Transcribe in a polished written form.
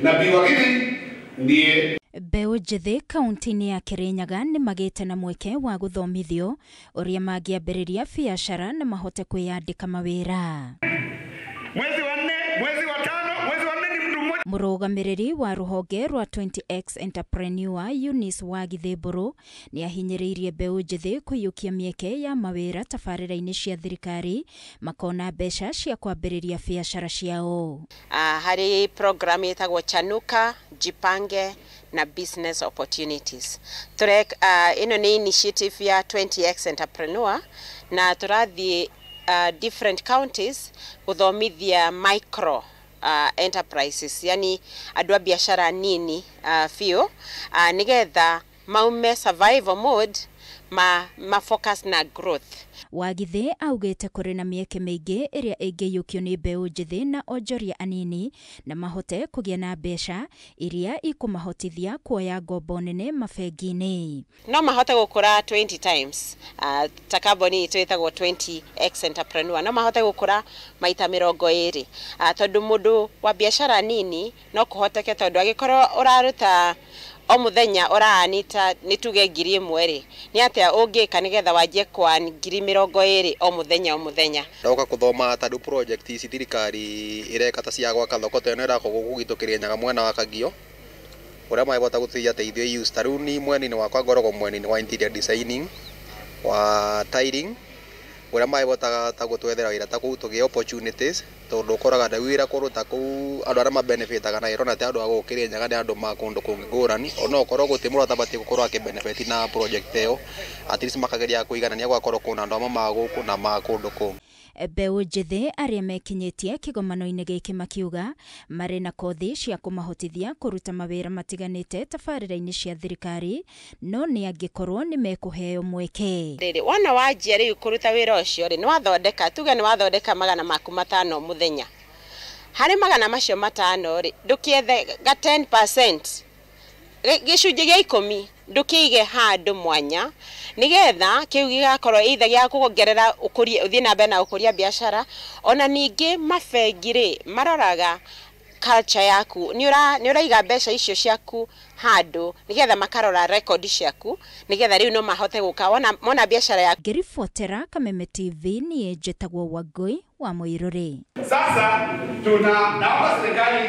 na biwagiri ndiye Beũ njĩthĩ kaunti-inĩ ya Kirinyaga nĩ magĩte na mweke wa gũthomithio ũrĩa mangĩambĩrĩria biacara na mahote kwĩyandĩka mawĩra. Mwezi wa 4, mwezi wa 5, mwezi wa 4 ni mtu mmoja. Mũrũgamĩrĩri wa rũhonge rwa 20X Entrepreneur Eunice wa Githĩmbũrũ nĩ ahinyĩrĩirie mbeũ njĩthĩ kũiyũkia mĩeke ya mawĩra tabarĩra-inĩ cia thirikari makona mbeca cia kwambĩrĩria biacara ciao. Hari program ĩtagwo Chanuka, Jipange na business opportunities. Ino ni initiative ya 20X Entrepreneur na tũrathiĩ different counties gũthomithia micro enterprises, yani andũ a biashara nini few nigetha maume survival mode ma focus na growth. Wagithĩ augĩte kũrĩ na mĩeke mĩingĩ ĩrĩa ĩngĩiyũkio nĩ mbeũ njĩthĩ na onjoria anini na mahote kũgĩa na mbeca iria ikũmahotithia kuoya ngombo nene mabengi-inĩ. No mahote gũkũra 20 times. Ta kambuni itũ ĩtagwo 20X Entrepreneur no mahote gũkũra maita 20. Tondũ mũndũ wa biashara nini no kũhoteke tondũ agĩkorwo ũraruta o muthenya ũraanita nituge 1,000 ni atia ũngĩka nigetha wanjie kwa 20,000 o muthenya. Ndoka kũthoma tandũ project ici thirikari ireka ta cia gwaka thoko tene ĩrako gũgitũ Kirinyaga mwena wa Kagio ũrĩa maibota gũteithia teithio use taruni mwena-inĩ wakwa ngoragwo mwena-inĩ wa interior designing wa tiling ũrĩa maibota ta gũtwethera wĩra ta kũu tũgĩe opportunities tondũ ũkoraga nda wĩra kũruta kũu andũ arĩa mabenefitaga na ĩrona ta andũ a gũkũ Kirinyaga nĩ andũ ma kũndũ kũngĩ ngũrani ona ũkorwo gũtĩ mũndũ atabatie gũkorwo akĩbenefit na project ĩyo at least makageria kũiganania gwakorwo kuna andũ amwe ma gũkũ na ma kũndũ kũngĩ. Mbeũ njĩthĩ arĩa mekinyĩtie kĩgomano-inĩ gĩkĩ makiuga marĩ na kothi cia kũmahotithia kũruta mawĩra matiganĩte tabarĩra-inĩ cia thirikari no nĩ angĩkorwo nĩ mekũheo mweke. Wona wanjia rĩu kũruta wĩra ũcio nĩ wathondeka tuge nĩ wathondeka magana maku 5 mũthenya. Harĩ magana macio 5 ndũkiethe ga 10% gĩcunjĩ gĩa 10 ndũkĩige handũ mwanya nigetha kĩu gĩgakorwo either gĩa kuongerera ũkũria ũthiĩ na mbere na ũkũria biashara ona ningĩ mabengi maroraga culture yaku ni ũraiga mbeca icio ciaku handũ nigetha makarora record ciaku nigetha rĩu no mahote gũka mona biashara yaku. Ngĩribotera Kameme TV niĩ njĩtagwo Wangui wa Mũirũrĩ. Sasa naomba serikali